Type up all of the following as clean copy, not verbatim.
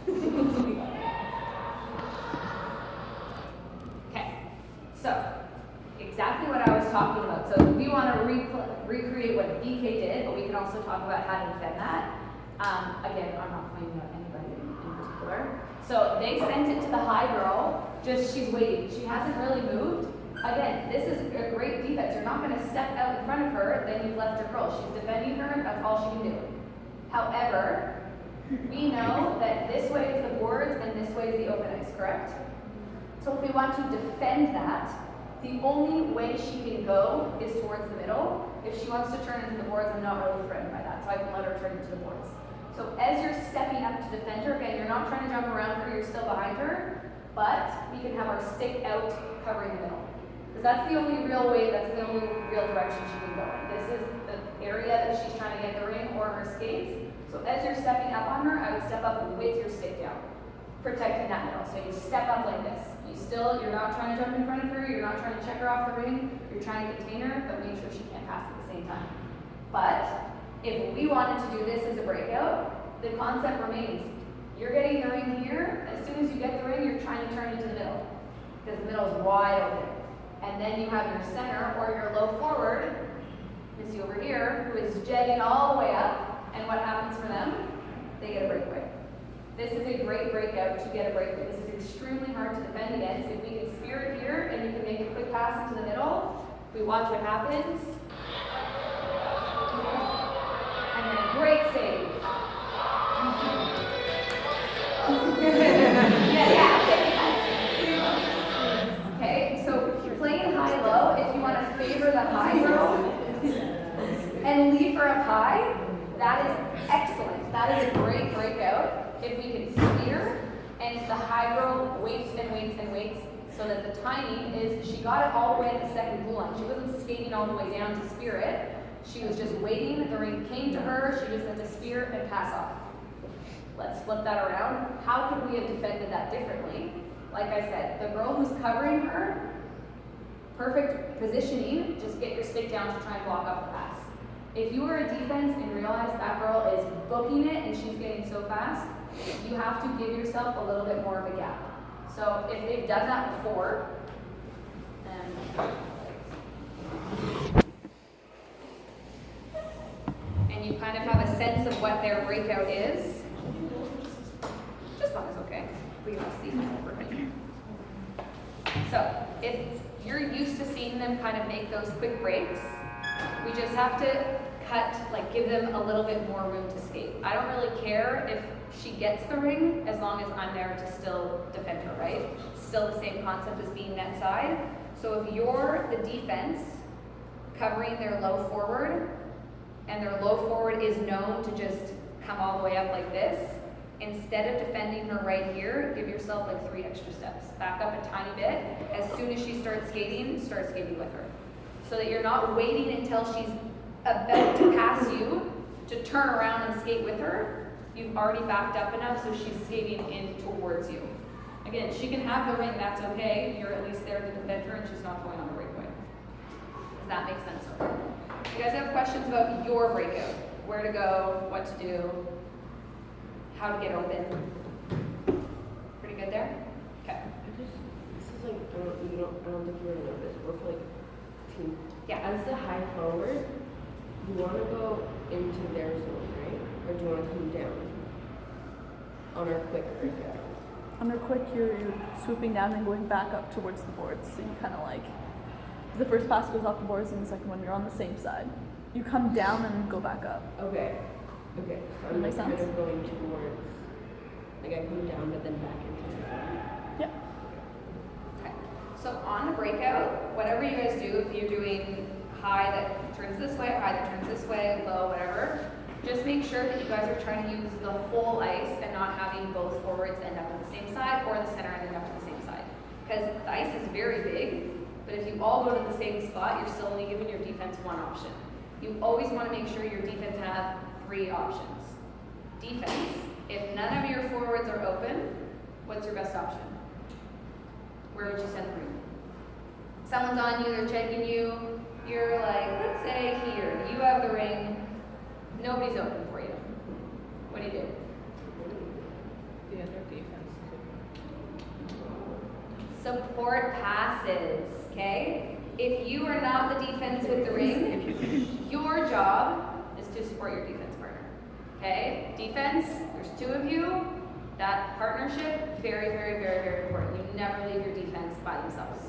Okay, so exactly what I was talking about. So we want to recreate what BK did, but we can also talk about how to defend that. Again, I'm not pointing out anybody in particular. So they sent it to the high girl, just she's waiting. She hasn't really moved. Again, this is a great defense. You're not going to step out in front of her, then you've left your girl. She's defending her, that's all she can do. However, we know that this way is the boards and this way is the open ice, correct? So if we want to defend that, the only way she can go is towards the middle. If she wants to turn into the boards, I'm not really threatened by that, so I can let her turn into the boards. So as you're stepping up to defend her, again, you're not trying to jump around her, you're still behind her, but we can have our stick out covering the middle. Because that's the only real way, that's the only real direction she can go. This is the area that she's trying to get the ring or her skates. So as you're stepping up on her, I would step up with your stick down, protecting that middle. So you step up like this. You're not trying to jump in front of her, you're not trying to check her off the ring, you're trying to contain her, but make sure she can't pass at the same time. But if we wanted to do this as a breakout, the concept remains. You're getting the ring here, as soon as you get the ring, you're trying to turn into the middle, because the middle is wide open. And then you have your center or your low forward, Missy over here, who is jetting all the way up, and what happens for them? They get a breakaway. This is a great breakout to get a breakaway. This is extremely hard to defend against. If we can spear it here and you can make a quick pass into the middle, if we watch what happens. And then a great save. Okay, so playing high-low, if you want to favor the high girl and leave her up high, that is excellent. That is a great breakout. If we can spear, and if the high girl waits and waits and waits, so that the timing is, she got it all the way at the second blue line. She wasn't skating all the way down to spear it. She was just waiting, the ring came to her, she just had to spear and pass off. Let's flip that around. How could we have defended that differently? Like I said, the girl who's covering her, perfect positioning, just get your stick down to try and block off the pass. If you were a defense and realize that girl is booking it and she's getting so fast, you have to give yourself a little bit more of a gap. So if they've done that before, and you kind of have a sense of what their breakout is, just one is okay. We can see overhead. So if you're used to seeing them kind of make those quick breaks, we just have to give them a little bit more room to skate. I don't really care if she gets the ring as long as I'm there to still defend her, right? Still the same concept as being net side. So if you're the defense covering their low forward, and their low forward is known to just come all the way up like this, instead of defending her right here, give yourself like 3 extra steps. Back up a tiny bit. As soon as she starts skating with her. So that you're not waiting until she's about to pass you to turn around and skate with her. You've already backed up enough so she's skating in towards you. Again, she can have the ring, that's okay. You're at least there to defend her and she's not going on the breakaway. Does that make sense? You guys have questions about your breakout? Where to go, what to do, how to get open? Pretty good there? Okay. This is like, I don't think you really know this, but for like team. Yeah. As the high forward, you want to go into their zone, right? Or do you want to come down on our quick breakout? On our quick, you're swooping down and going back up towards the boards. So you kind of like, the first pass goes off the boards and the second one you're on the same side. You come down and go back up. Okay. So I'm like kind of going towards, like I come down but then back into the zone. Yeah. Okay. So on the breakout, whatever you guys do, if you're doing high that turns this way, high that turns this way, low, whatever, just make sure that you guys are trying to use the whole ice and not having both forwards end up on the same side or the center end up on the same side. Because the ice is very big, but if you all go to the same spot, you're still only giving your defense one option. You always want to make sure your defense have 3 options. Defense, if none of your forwards are open, what's your best option? Where would you send the ring? Someone's on you, they're checking you, you're like, let's say here, you have the ring, nobody's open for you. What do you do? the other defense Support passes, okay? If you are not the defense with the ring, your job is to support your defense partner, okay? Defense, there's two of you. That partnership, very, very, very, very important. You never leave your defense by themselves,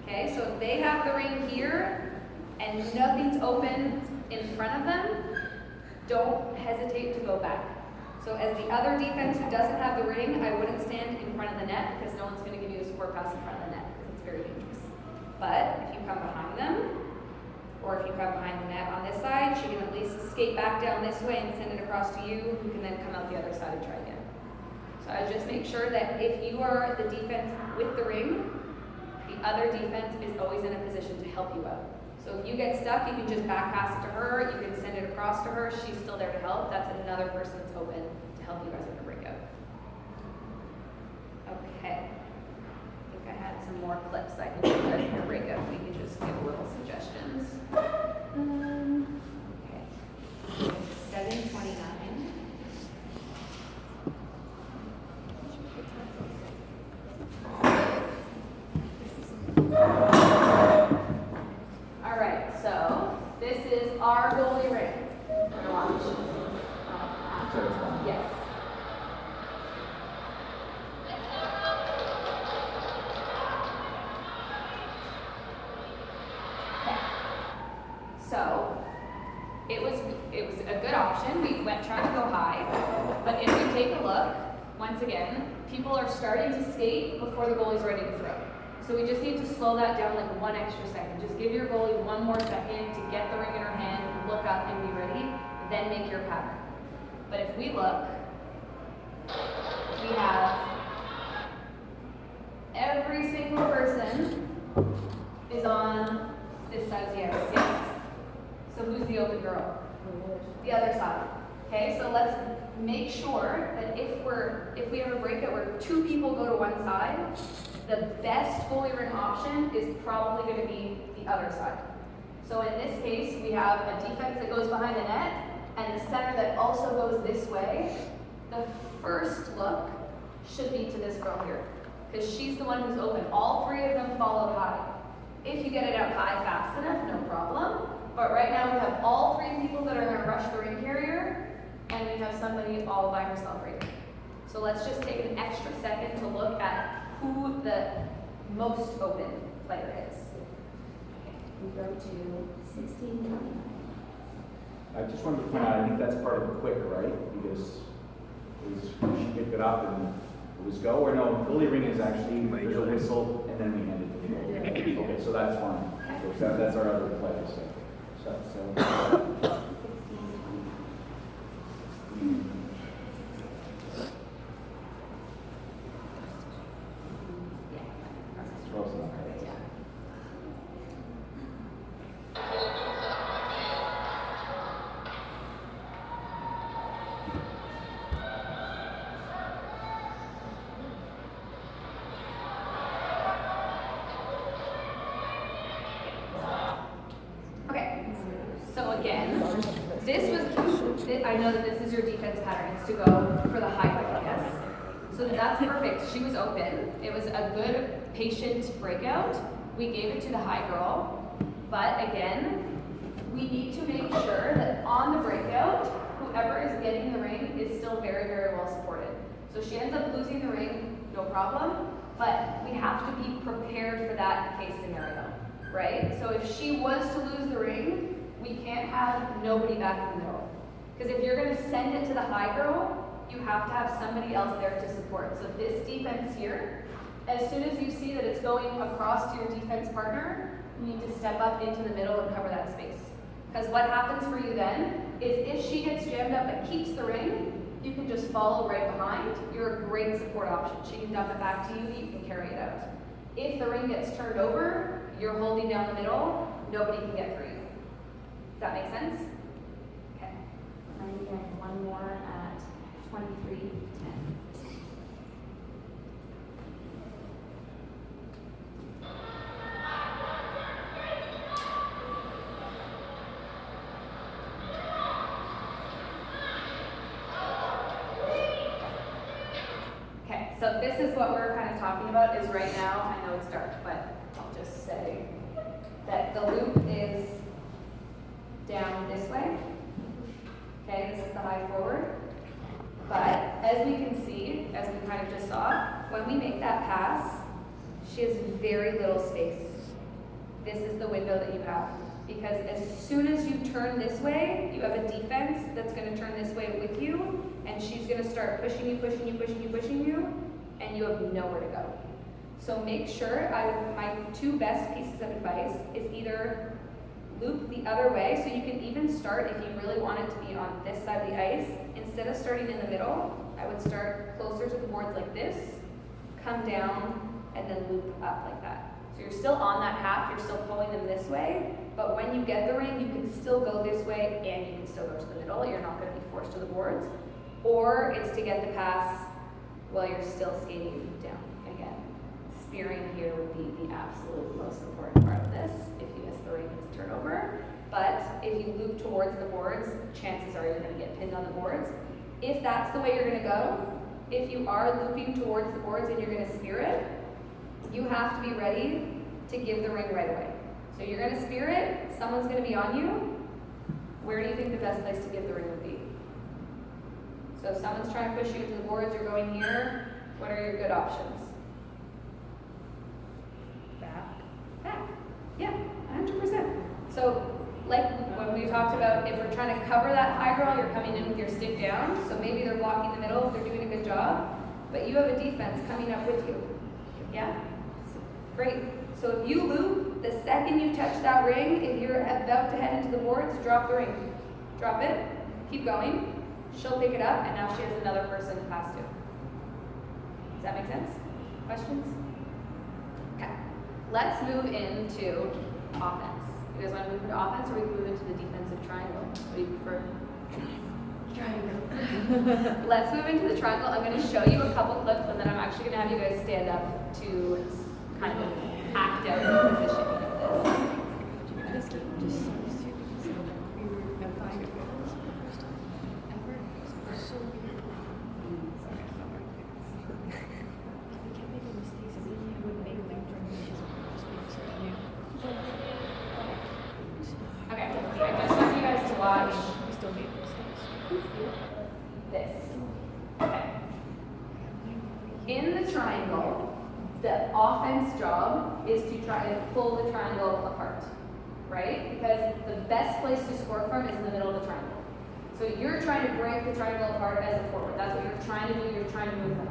okay? So if they have the ring here and nothing's open in front of them, don't hesitate to go back. So as the other defense who doesn't have the ring, I wouldn't stand in front of the net because no one's going to give you a support pass in front of the net because it's very dangerous. But if you come behind them, or if you come behind the net on this side, she can at least skate back down this way and send it across to you, who can then come out the other side and try again. So I just make sure that if you are the defense with the ring, the other defense is always in a position to help you out. So if you get stuck, you can just back pass it to her, you can send it across to her, she's still there to help. That's another person that's open to help you guys with the breakout. Okay. I think I had some more clips I can show you in the breakout. We can just give little suggestions. Okay. 7:29. All right, so this is our goalie ring. Watch. Yes. Okay. So it was a good option. We went trying to go high, but if you take a look, once again, people are starting to skate before the goalie's ready to throw. So we just need to slow that down like 1 extra second. Just give your goalie 1 more second to get the ring in her hand, look up and be ready, then make your pattern. But if we look, we have every single person is on this side of the ice, yes. So who's the open girl? The other side. Okay, so let's make sure that if we have a breakout where 2 people go to one side, the best goalie ring option is probably going to be the other side. So in this case, we have a defense that goes behind the net and the center that also goes this way. The first look should be to this girl here because she's the one who's open. All 3 of them followed high. If you get it out high fast enough, no problem. But right now we have all 3 people that are going to rush the ring carrier and we have somebody all by herself right here. So let's just take an extra second to look at who the most open player is. Okay, we go to 16:29. I just wanted to point out, I think that's part of the quick, right? Because she picked it up and it was go, or no, goalie ring is actually, there's a whistle and then we hand it to the goalie. Okay, so that's fine. So that's our other play. So 16:29. close enough. Okay, so again, I know that this is your defense pattern. It's to go for the high goal, yes? So that's perfect. She was open. It was a good, patient breakout. We gave it to the high girl. But again, we need to make sure that on the breakout, whoever is getting the ring is still very, very well supported. So she ends up losing the ring, no problem. But we have to be prepared for that case scenario, right? So if she was to lose the ring, we can't have nobody back in the middle. Because if you're going to send it to the high girl, you have to have somebody else there to support. So this defense here, as soon as you see that it's going across to your defense partner, you need to step up into the middle and cover that space. Because what happens for you then is if she gets jammed up and keeps the ring, you can just follow right behind. You're a great support option. She can dump it back to you, you can carry it out. If the ring gets turned over, you're holding down the middle, nobody can get through you. Does that make sense? Okay. And then again, one more at 23:10. so this is what we're kind of talking about is right now, I know it's dark, but I'll just say that the loop is down this way. Okay, this is the high forward. But as we can see, as we kind of just saw, when we make that pass, she has very little space. This is the window that you have. Because as soon as you turn this way, you have a defense that's going to turn this way with you, and she's going to start pushing you, pushing you, pushing you, pushing you, and you have nowhere to go. So make sure, my two best pieces of advice is either loop the other way, so you can even start, if you really want it to be on this side of the ice, instead of starting in the middle, I would start closer to the boards like this, come down, and then loop up like that. So you're still on that half, you're still pulling them this way, but when you get the ring, you can still go this way and you can still go to the middle. You're not going to be forced to the boards. Or it's to get the pass while you're still skating down. Again, spearing here would be the absolute most important part of this. If you miss the ring, it's a turnover. But if you loop towards the boards, chances are you're going to get pinned on the boards. If that's the way you're going to go, if you are looping towards the boards and you're going to spear it, you have to be ready to give the ring right away. So you're going to spear it, someone's going to be on you. Where do you think the best place to give the ring would be? So if someone's trying to push you to the boards, you're going here, what are your good options? Back. Yeah, 100%. So like when we talked about, if we're trying to cover that high girl, you're coming in with your stick down, so maybe they're blocking the middle if they're doing a good job, but you have a defense coming up with you. Yeah? Great. So if you loop, the second you touch that ring, if you're about to head into the boards, drop the ring. Drop it, keep going, she'll pick it up, and now she has another person to pass to. Does that make sense? Questions? Okay. Let's move into offense. You guys want to move into offense, or we can move into the defensive triangle? What do you prefer? Triangle. Let's move into the triangle. I'm going to show you a couple clips, and then I'm actually going to have you guys stand up to kind of act out the positioning of this. Okay, I just want you guys to watch this. Okay. In the triangle, the offense job is to try to pull the triangle apart, right? Because the best place to score from is in the middle of the triangle. So you're trying to break the triangle apart as a forward. That's what you're trying to do. You're trying to move them.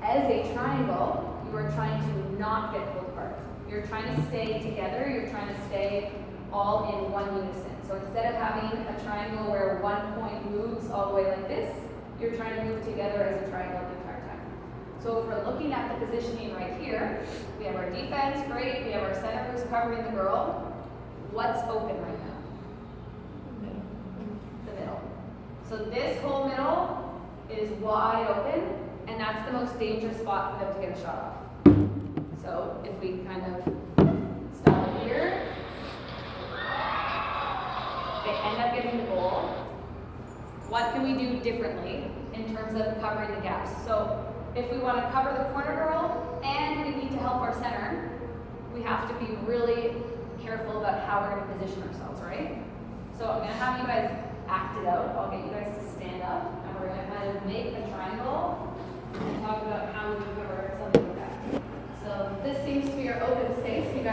As a triangle, you are trying to not get pulled apart. You're trying to stay together. You're trying to stay all in one unison. So instead of having a triangle where one point moves all the way like this, you're trying to move together as a triangle the entire time. So if we're looking at the positioning right here, we have our defense, great. We have our center who's covering the girl. What's open right now? The middle. So this whole middle is wide open, and that's the most dangerous spot for them to get a shot off. So if we kind of stop it here, they end up getting the goal. What can we do differently in terms of covering the gaps? So if we want to cover the corner girl and we need to help our center, we have to be really careful about how we're going to position ourselves, right? So I'm going to have you guys act it out. I'll get you guys to stand up, and we're going to kind of make a triangle and talk about how we cover something like that. So this seems to be our open space. You guys